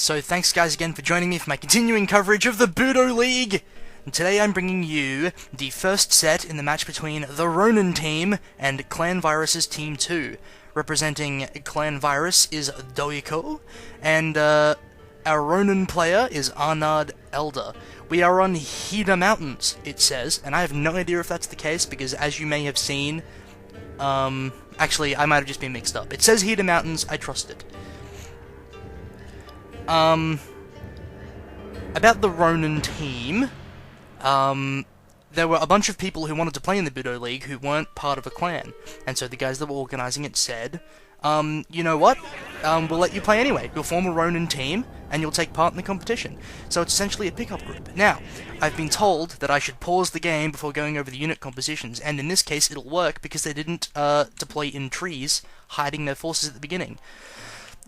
So thanks guys again for joining me for my continuing coverage of the Budo League! And today I'm bringing you the first set in the match between the Ronin team and Clan Virus's Team 2. Representing Clan Virus is Doeko, and our Ronin player is Rnard Elder. We are on Hida Mountains, it says, and I have no idea if that's the case, because as you may have seen, actually, I might have just been mixed up. It says Hida Mountains, I trust it. About the Ronin team, there were a bunch of people who wanted to play in the Budo League who weren't part of a clan, and so the guys that were organising it said, you know what, we'll let you play anyway. You'll form a Ronin team, and you'll take part in the competition. So it's essentially a pickup group. Now, I've been told that I should pause the game before going over the unit compositions, and in this case it'll work because they didn't deploy in trees, hiding their forces at the beginning.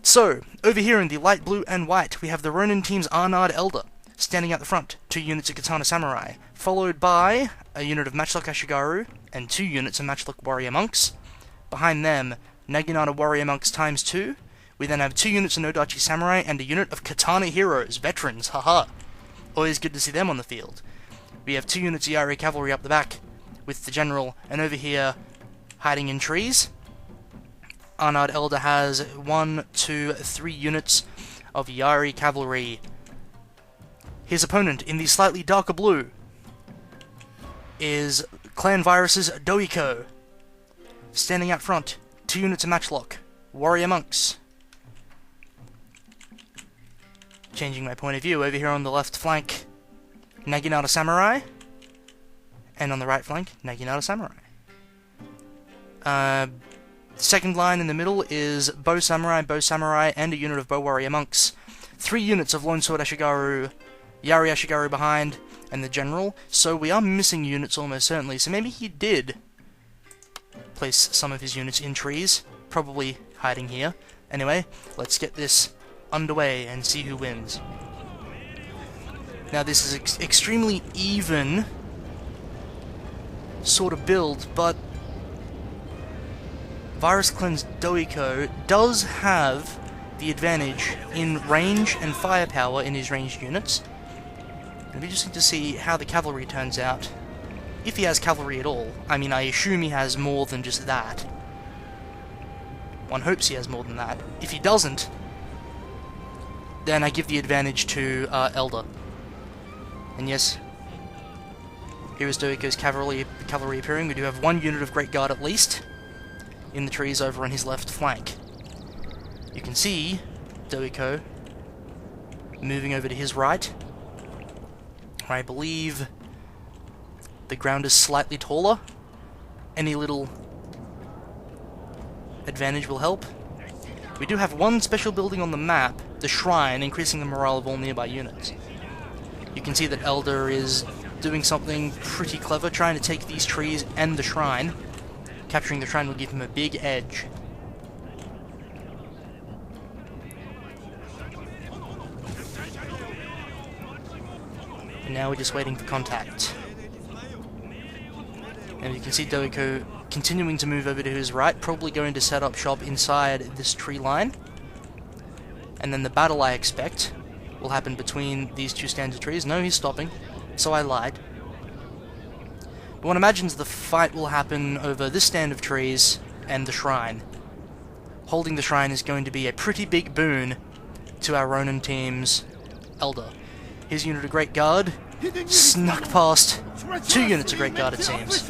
So, over here in the light blue and white, we have the Ronin team's Rnard Elder, standing at the front, 2 units of Katana Samurai, followed by a unit of Matchlock Ashigaru, and 2 units of Matchlock Warrior Monks. Behind them, Naginata Warrior Monks times 2. We then have 2 units of Nodachi Samurai, and a unit of Katana Heroes, veterans, haha. Always good to see them on the field. We have 2 units of Yari Cavalry up the back, with the General, and over here, hiding in trees, Rnard Elder has 1, 2, 3 units of Yari Cavalry. His opponent, in the slightly darker blue, is Clan Virus's Doeko. Standing out front, 2 units of Matchlock, Warrior Monks. Changing my point of view, over here on the left flank, Naginata Samurai, and on the right flank, Naginata Samurai. Second line in the middle is Bow Samurai, and a unit of Bow Warrior Monks. 3 units of Lone Sword Ashigaru, Yari Ashigaru behind, and the General. So we are missing units almost certainly, so maybe he did place some of his units in trees, probably hiding here. Anyway, let's get this underway and see who wins. Now this is extremely even sort of build, but Virus Clan's Doeko does have the advantage in range and firepower in his ranged units. It'll be interesting to see how the cavalry turns out, if he has cavalry at all. I mean, I assume he has more than just that. One hopes he has more than that. If he doesn't, then I give the advantage to Elder. And yes, here is Doeko's cavalry appearing. We do have 1 unit of Great Guard at least in the trees over on his left flank. You can see Doeko moving over to his right. I believe the ground is slightly taller. Any little advantage will help. We do have 1 special building on the map, the Shrine, increasing the morale of all nearby units. You can see that Elder is doing something pretty clever, trying to take these trees and the Shrine. Capturing the Shrine will give him a big edge. And now we're just waiting for contact. And you can see Doeko continuing to move over to his right, probably going to set up shop inside this tree line. And then the battle, I expect, will happen between these 2 stands of trees. No, he's stopping, so I lied. But one imagines the fight will happen over this stand of trees and the Shrine. Holding the Shrine is going to be a pretty big boon to our Ronin team's Elder. His unit of Great Guard snuck past 2 units of Great Guard, it seems.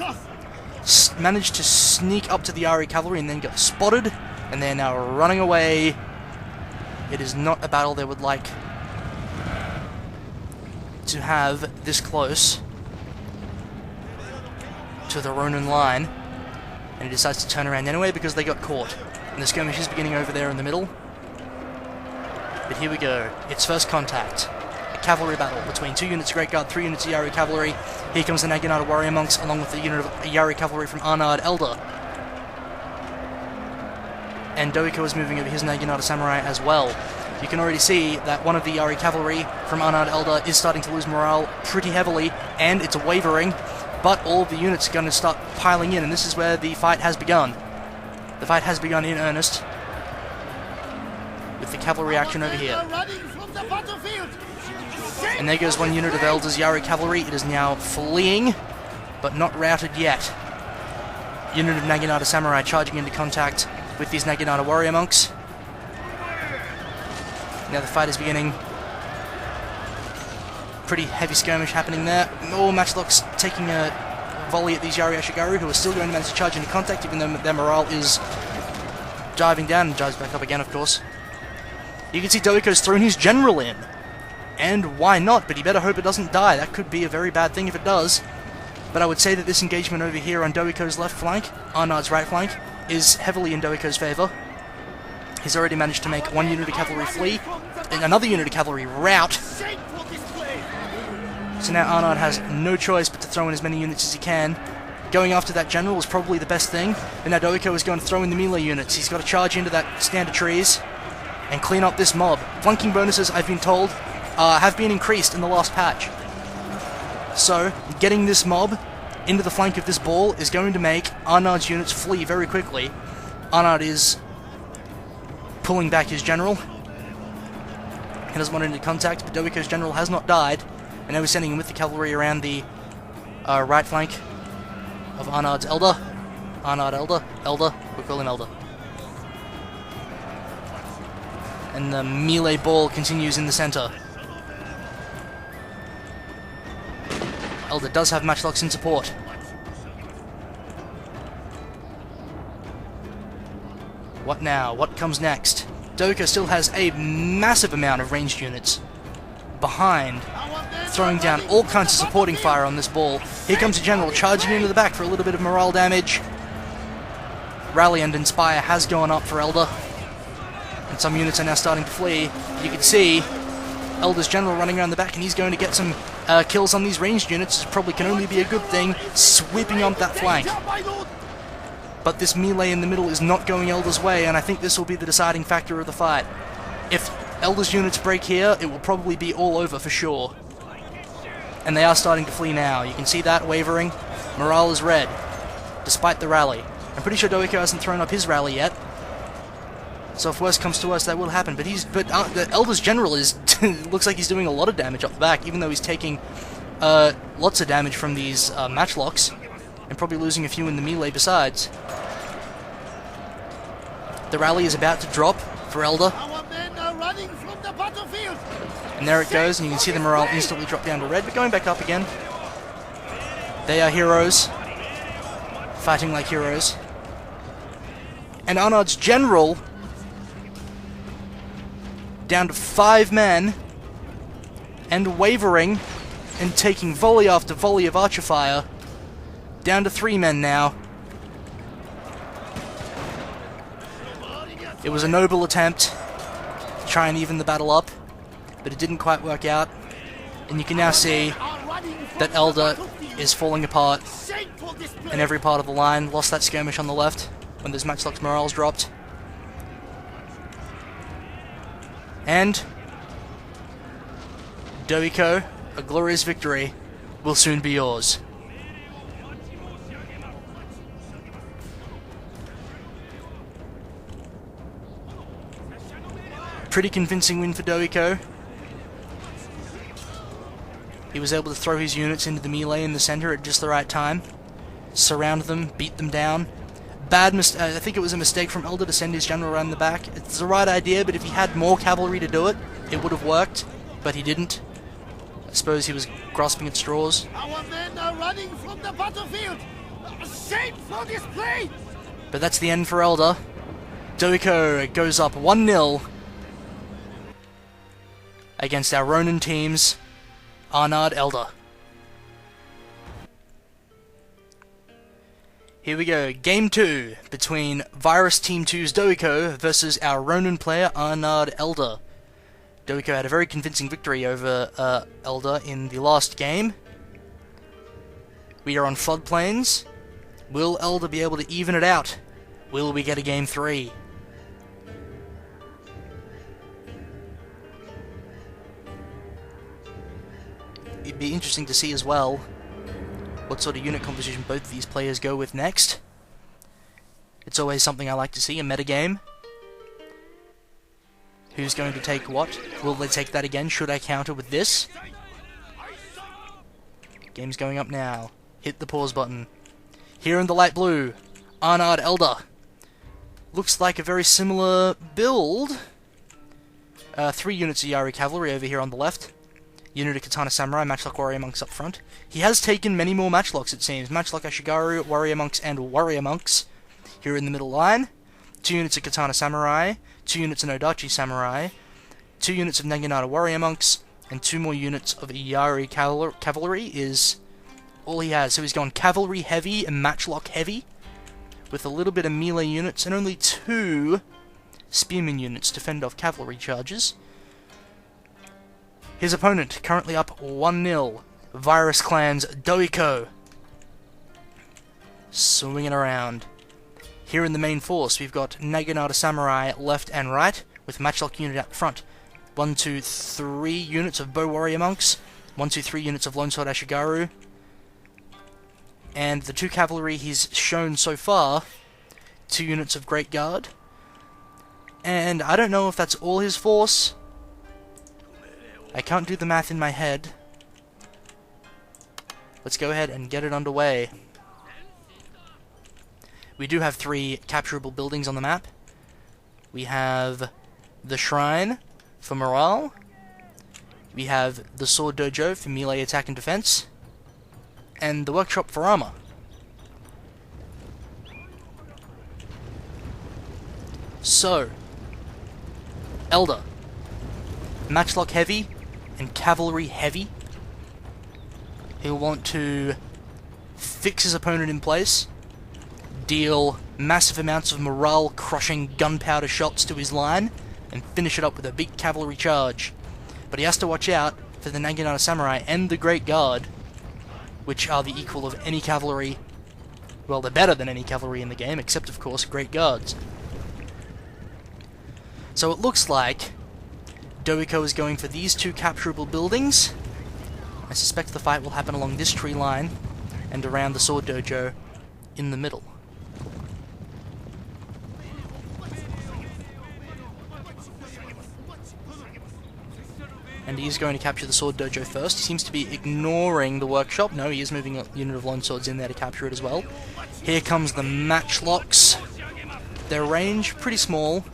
Managed to sneak up to the Yari Cavalry and then got spotted, and they're now running away. It is not a battle they would like to have this close to the Ronin line, and he decides to turn around anyway because they got caught. And the skirmish is beginning over there in the middle. But here we go. It's first contact. A cavalry battle between 2 units of Great Guard, 3 units of Yari Cavalry. Here comes the Naginata Warrior Monks along with the unit of Yari Cavalry from Rnard Elder. And Doeko is moving over his Naginata Samurai as well. You can already see that one of the Yari Cavalry from Rnard Elder is starting to lose morale pretty heavily, and it's wavering. But all of the units are going to start piling in, and this is where the fight has begun. The fight has begun in earnest. with the cavalry action over here. And there goes one unit of Elder's Yari cavalry. It is now fleeing, but not routed yet. Unit of Naginata samurai charging into contact with these Naginata warrior monks. Now the fight is beginning. Pretty heavy skirmish happening there. More matchlocks taking a volley at these Yari Ashigaru, who are still going to manage to charge into contact, even though their morale is diving down and dives back up again, of course. You can see Doeko's thrown his general in. And why not? But he better hope it doesn't die. That could be a very bad thing if it does. But I would say that this engagement over here on Doeko's left flank, Rnard's right flank, is heavily in Doeko's favour. He's already managed to make one unit of cavalry flee, and another unit of cavalry rout. So now Rnard has no choice but to throw in as many units as he can. Going after that general is probably the best thing, but now Doeko is going to throw in the melee units. He's got to charge into that stand of trees and clean up this mob. Flanking bonuses, I've been told, have been increased in the last patch. So, getting this mob into the flank of this ball is going to make Rnard's units flee very quickly. Rnard is pulling back his general. He doesn't want into contact, but Doeko's general has not died, and now we're sending him with the cavalry around the right flank of Rnard's Elder. Elder, we'll call him Elder. And the melee ball continues in the center. Elder does have matchlocks in support. What now? What comes next? Doeko still has a massive amount of ranged units behind, throwing down all kinds of supporting fire on this ball. Here comes a general charging into the back for a little bit of morale damage. Rally and Inspire has gone up for Elder, and some units are now starting to flee. You can see Elder's general running around the back, and he's going to get some kills on these ranged units. This probably can only be a good thing, sweeping up that flank. But this melee in the middle is not going Elder's way, and I think this will be the deciding factor of the fight. If Elder's units break here, it will probably be all over for sure. And they are starting to flee now. You can see that wavering. Morale is red, despite the rally. I'm pretty sure Doeko hasn't thrown up his rally yet. So if worse comes to worse, that will happen. But the Elder's general is looks like he's doing a lot of damage up the back, even though he's taking lots of damage from these matchlocks, and probably losing a few in the melee besides. The rally is about to drop for Elder. And there it goes, and you can see the morale instantly drop down to red, but going back up again. They are heroes, fighting like heroes. And Rnard's general, down to 5 men, and wavering, and taking volley after volley of archer fire, down to 3 men now. It was a noble attempt to try and even the battle up, but it didn't quite work out, and you can now see that Elder is falling apart in every part of the line. Lost that skirmish on the left when those matchlock's morales dropped. And Doeko, a glorious victory, will soon be yours. Pretty convincing win for Doeko. He was able to throw his units into the melee in the center at just the right time, surround them, beat them down. I think it was a mistake from Elder to send his general around the back. It's the right idea, but if he had more cavalry to do it, it would have worked, but he didn't. I suppose he was grasping at straws. Our men are running from the battlefield! A shameful display! But that's the end for Elder. Doeko goes up 1-0 against our Ronin teams, Rnard, Elder. Here we go, Game 2 between Virus Team 2's Doeko versus our Ronin player, Rnard, Elder. Doeko had a very convincing victory over Elder in the last game. We are on floodplains. Will Elder be able to even it out? Will we get a Game 3? It'd be interesting to see as well what sort of unit composition both of these players go with next. It's always something I like to see, a metagame. Who's going to take what? Will they take that again? Should I counter with this? Game's going up now. Hit the pause button. Here in the light blue, Rnard Elder. Looks like a very similar build. 3 units of Yari Cavalry over here on the left. Unit of Katana Samurai, Matchlock Warrior Monks up front. He has taken many more Matchlocks, it seems. Matchlock Ashigaru, Warrior Monks, and Warrior Monks. Here in the middle line. 2 units of Katana Samurai, 2 units of Nodachi Samurai, 2 units of Naginata Warrior Monks, and 2 more units of Yari Cavalry is all he has. So he's gone Cavalry heavy and Matchlock heavy, with a little bit of melee units, and only 2 Spearman units to fend off cavalry charges. His opponent, currently up 1-0, Virus Clan's Doeko. Swinging around. Here in the main force, we've got Naginata Samurai left and right, with Matchlock unit out front. 1, 2, 3 units of Bow Warrior Monks, 1, 2, 3 units of Longsword Ashigaru, and the 2 cavalry he's shown so far, 2 units of Great Guard, and I don't know if that's all his force. I can't do the math in my head. Let's go ahead and get it underway. We do have 3 capturable buildings on the map. We have the Shrine for morale. We have the Sword Dojo for melee attack and defense. And the Workshop for armor. So, Elder, Matchlock heavy and Cavalry heavy. He'll want to fix his opponent in place, deal massive amounts of morale-crushing gunpowder shots to his line, and finish it up with a big cavalry charge. But he has to watch out for the Naginata Samurai and the Great Guard, which are the equal of any cavalry. Well, they're better than any cavalry in the game, except, of course, Great Guards. So it looks like Doeko is going for these 2 capturable buildings. I suspect the fight will happen along this tree line and around the Sword Dojo in the middle. And he's going to capture the Sword Dojo first. He seems to be ignoring the workshop. No, he is moving a unit of longswords in there to capture it as well. Here comes the Matchlocks. Their range, pretty small.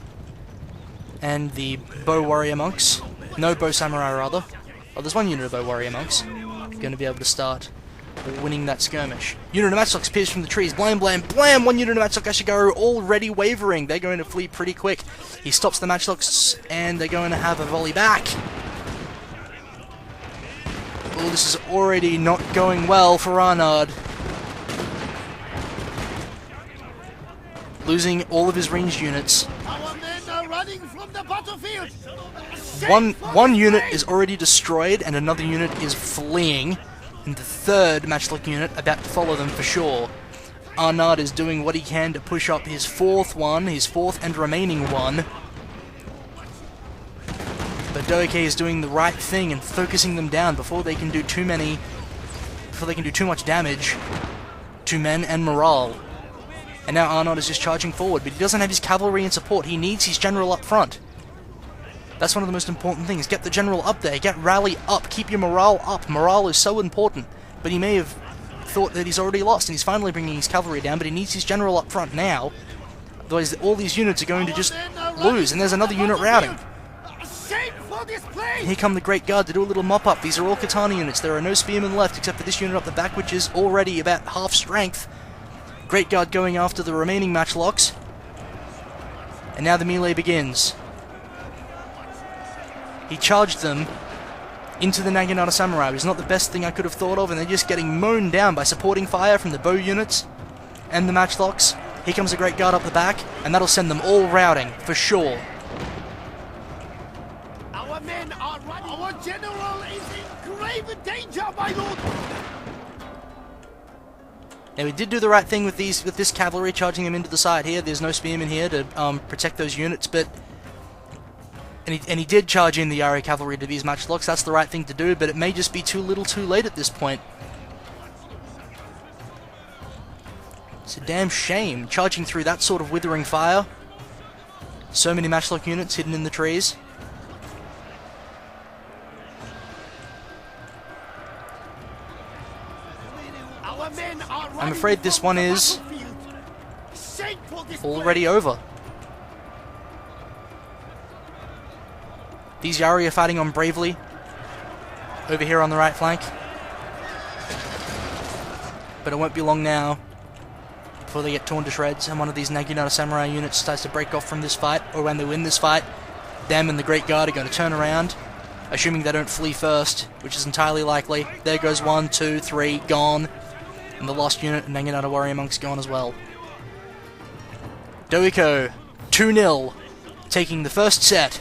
And the Bow Warrior Monks. No Bow Samurai, rather. Oh, there's 1 unit of Bow Warrior Monks. Going to be able to start winning that skirmish. Unit of Matchlocks appears from the trees. Blam, blam, blam! 1 unit of Matchlock Ashigaru already wavering. They're going to flee pretty quick. He stops the Matchlocks, and they're going to have a volley back. Oh, this is already not going well for Rnard. Losing all of his ranged units. Our men are running from the battlefield. One unit is already destroyed, and another unit is fleeing. And the 3rd Matchlock unit about to follow them for sure. Rnard is doing what he can to push up his 4th one, his 4th and remaining one. But Doeko is doing the right thing and focusing them down before they can do too much damage to men and morale. And now Rnard is just charging forward, but he doesn't have his cavalry in support. He needs his general up front. That's one of the most important things. Get the general up there. Get rally up. Keep your morale up. Morale is so important. But he may have thought that he's already lost, and he's finally bringing his cavalry down, but he needs his general up front now. Otherwise, all these units are going to just lose, and there's another unit routing. Here come the Great Guard to do a little mop-up. These are all Katana units. There are no Spearmen left, except for this unit up the back, which is already about half strength. Great Guard going after the remaining Matchlocks. And now the melee begins. He charged them into the Naginata Samurai, which is not the best thing I could have thought of, and they're just getting mown down by supporting fire from the bow units and the Matchlocks. Here comes the Great Guard up the back, and that'll send them all routing, for sure. Our men are running. Our general is in grave danger, my lord. Now we did do the right thing with this cavalry, charging them into the side here. There's no spearmen here to protect those units, but and he did charge in the Yari cavalry to these Matchlocks. That's the right thing to do, but it may just be too little, too late at this point. It's a damn shame charging through that sort of withering fire. So many Matchlock units hidden in the trees. I'm afraid this one is Shameful display. already over. These Yari are fighting on bravely over here on the right flank. But it won't be long now before they get torn to shreds and one of these Naginata Samurai units starts to break off from this fight, or when they win this fight, them and the Great Guard are going to turn around, assuming they don't flee first, which is entirely likely. There goes 1, 2, 3, gone. And the lost unit of Naginata Warrior Monks gone as well. Doeko, 2-0, taking the first set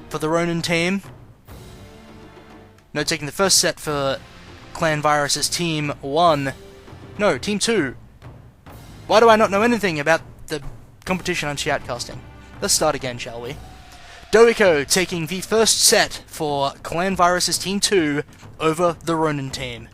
for the Ronin team. No, taking the first set for Clan Virus's Team 1. No, Team 2. Why do I not know anything about the competition on shoutcasting? Let's start again, shall we? Doeko taking the first set for Clan Virus's Team 2 over the Ronin team.